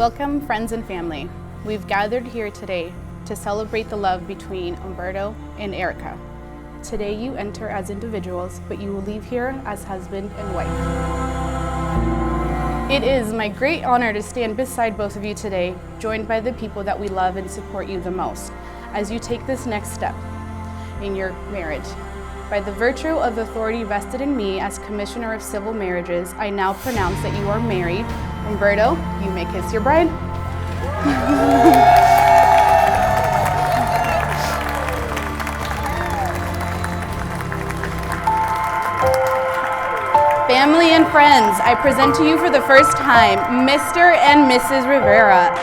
Welcome, friends and family. We've gathered here today to celebrate the love between Humberto and Erika. Today you enter as individuals, but you will leave here as husband and wife. It is my great honor to stand beside both of you today, joined by the people that we love and support you the most, as you take this next step in your marriage. By the virtue of authority vested in me as Commissioner of Civil Marriages, I now pronounce that you are married. Humberto, you may kiss your bride. Family and friends, I present to you for the first time, Mr. and Mrs. Rivera.